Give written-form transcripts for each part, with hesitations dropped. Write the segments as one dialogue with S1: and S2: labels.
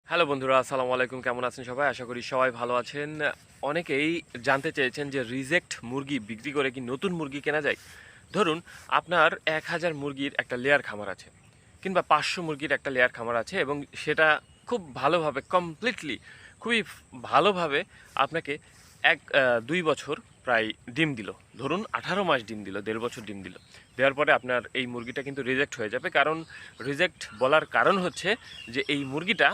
S1: Hello বন্ধুরা, আসসালামু আলাইকুম। কেমন আছেন সবাই? আশা করি সবাই ভালো আছেন। অনেকেই জানতে চেয়েছেন যে রিজেক্ট মুরগি বিক্রি করে কি নতুন মুরগি কেনা যায়? ধরুন আপনার ১,০০০ মুরগির একটা লেয়ার খামার আছে কিংবা ৫০০ মুরগির একটা লেয়ার খামার আছে এবং সেটা খুব ভালোভাবে কমপ্লিটলি খুবই ভালোভাবে আপনাকে ২ বছর প্রায় ডিম দিল। ধরুন ১৮ মাস ডিম দিল, ১.৫ বছর ডিম দিল। দেওয়ার পরে আপনার এই মুরগিটা কিন্তু রিজেক্ট হয়ে যাবে। কারণ রিজেক্ট বলার কারণ হচ্ছে যে এই মুরগিটা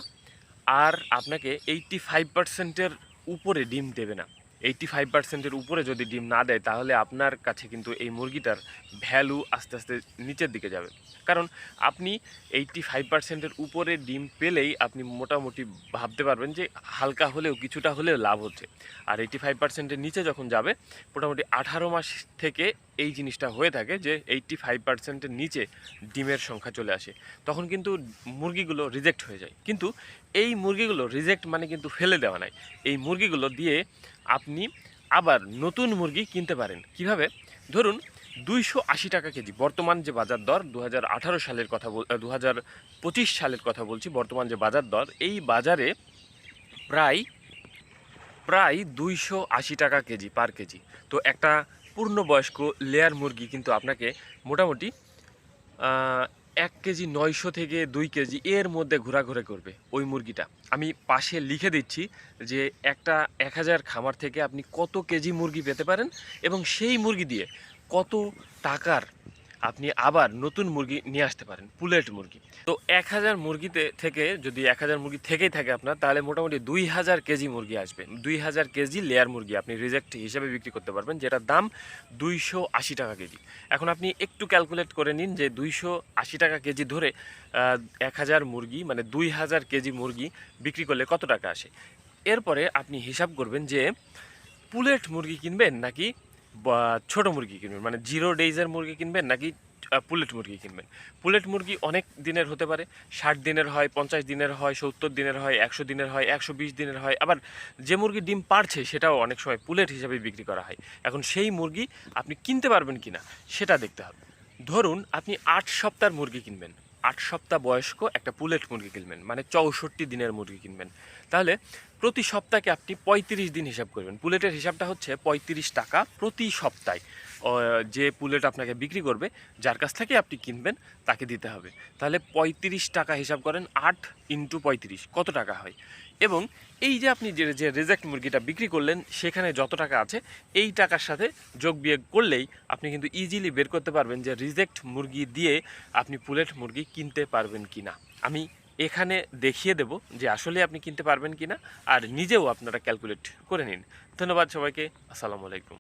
S1: আর আপনাকে 85% এর উপরে ডিম দেবে না। 85% এর উপরে যদি ডিম না দেয় তাহলে আপনার কাছে কিন্তু এই মুরগিটার ভ্যালু আস্তে আস্তে নিচের দিকে যাবে। কারণ আপনি 85% এর উপরে ডিম পেলেই আপনি মোটামুটি ভাবতে পারবেন যে হালকা হলেও কিছুটা হলেও লাভ হচ্ছে। আর 85% এর নিচে যখন যাবে মোটামুটি 18 মাস থেকে এই জিনিসটা হয়ে থাকে যে 85% এর নিচে ডিমের সংখ্যা চলে আসে। তখন কিন্তু মুরগিগুলো রিজেক্ট হয়ে যায়। কিন্তু এই মুরগিগুলো রিজেক্ট মানে কিন্তু ফেলে দেওয়া নাই। এই মুরগিগুলো দিয়ে আপনি আবার নতুন মুরগি কিনতে পারেন। কিভাবে? ধরুন ২৮০ টাকা কেজি বর্তমান যে বাজার দর ২০১৮ সালের কথা ২০২৫ সালের কথা বলছি। বর্তমান যে বাজার দর এই বাজারে প্রায় প্রায় ২৮০ টাকা কেজি পার কেজি। তো একটা পূর্ণবয়স্ক লেয়ার মুরগি কিন্তু আপনাকে মোটামুটি ১ কেজি ৯০০ থেকে ২ কেজি এর মধ্যে ঘোরাঘুরি করবে ওই মুরগিটা। আমি পাশে লিখে দিচ্ছি যে একটা ১,০০০ খামার থেকে আপনি কত কেজি মুরগি পেতে পারেন এবং সেই মুরগি দিয়ে কত টাকার আপনি আবার নতুন মুরগি নিয়ে আসতে পারেন, পুলেট মুরগি। তো ১,০০০ মুরগিতে থেকে যদি ১,০০০ মুরগি থেকেই থাকে আপনার, তাহলে মোটামুটি ২,০০০ কেজি মুরগি আসবে। ২,০০০ কেজি লেয়ার মুরগি আপনি রিজেক্ট হিসেবে বিক্রি করতে পারবেন, যেটার দাম ২৮০ টাকা কেজি। এখন আপনি একটু ক্যালকুলেট করে নিন যে ২৮০ টাকা কেজি ধরে ১,০০০ মুরগি মানে ২,০০০ কেজি মুরগি বিক্রি করলে কত টাকা আসে। এরপরে আপনি হিসাব করবেন যে পুলেট মুরগি কিনবেন নাকি বা ছোট মুরগি কিনবেন, মানে 0 ডেইজের মুরগি কিনবেন নাকি পুলেট মুরগি কিনবেন। পুলেট মুরগি অনেক দিনের হতে পারে, ৬০ দিনের হয়, ৫০ দিনের হয়, ৭০ দিনের হয়, ১০০ দিনের হয়, ১২০ দিনের হয়। আবার যে মুরগি ডিম পাড়ছে সেটাও অনেক সময় পুলেট হিসাবে বিক্রি করা হয়। এখন সেই মুরগি আপনি কিনতে পারবেন কিনা সেটা দেখতে হবে। ধরুন আপনি ৮ সপ্তাহের মুরগি কিনবেন, ৮ সপ্তাহ বয়স্ক একটা পুলেট মুরগি কিনবেন, মানে ৬৪ দিনের মুরগি কিনবেন। তাহলে প্রতি সপ্তাহে আপনি ৩৫ দিন হিসাব করবেন। পুলেটের হিসাবটা হচ্ছে ৩৫ টাকা প্রতি সপ্তাহে যে পুলেট আপনাকে বিক্রি করবে, যার কাছ থেকে আপনি কিনবেন তাকে দিতে হবে। তাহলে ৩৫ টাকা হিসাব করেন, ৮ ইন্টু ৩৫ কত টাকা হয়। এবং এই যে আপনি যে রিজেক্ট মুরগিটা বিক্রি করলেন সেখানে যত টাকা আছে এই টাকার সাথে যোগ বিয়োগ করলেই আপনি কিন্তু ইজিলি বের করতে পারবেন যে রিজেক্ট মুরগি দিয়ে আপনি পুলেট মুরগি কিনতে পারবেন কি না। আমি এখানে দেখিয়ে দেব যে আসলে আপনি কিনতে পারবেন কি না, আর নিজেও আপনারা ক্যালকুলেট করে নিন। ধন্যবাদ সবাইকে। আসসালামু আলাইকুম।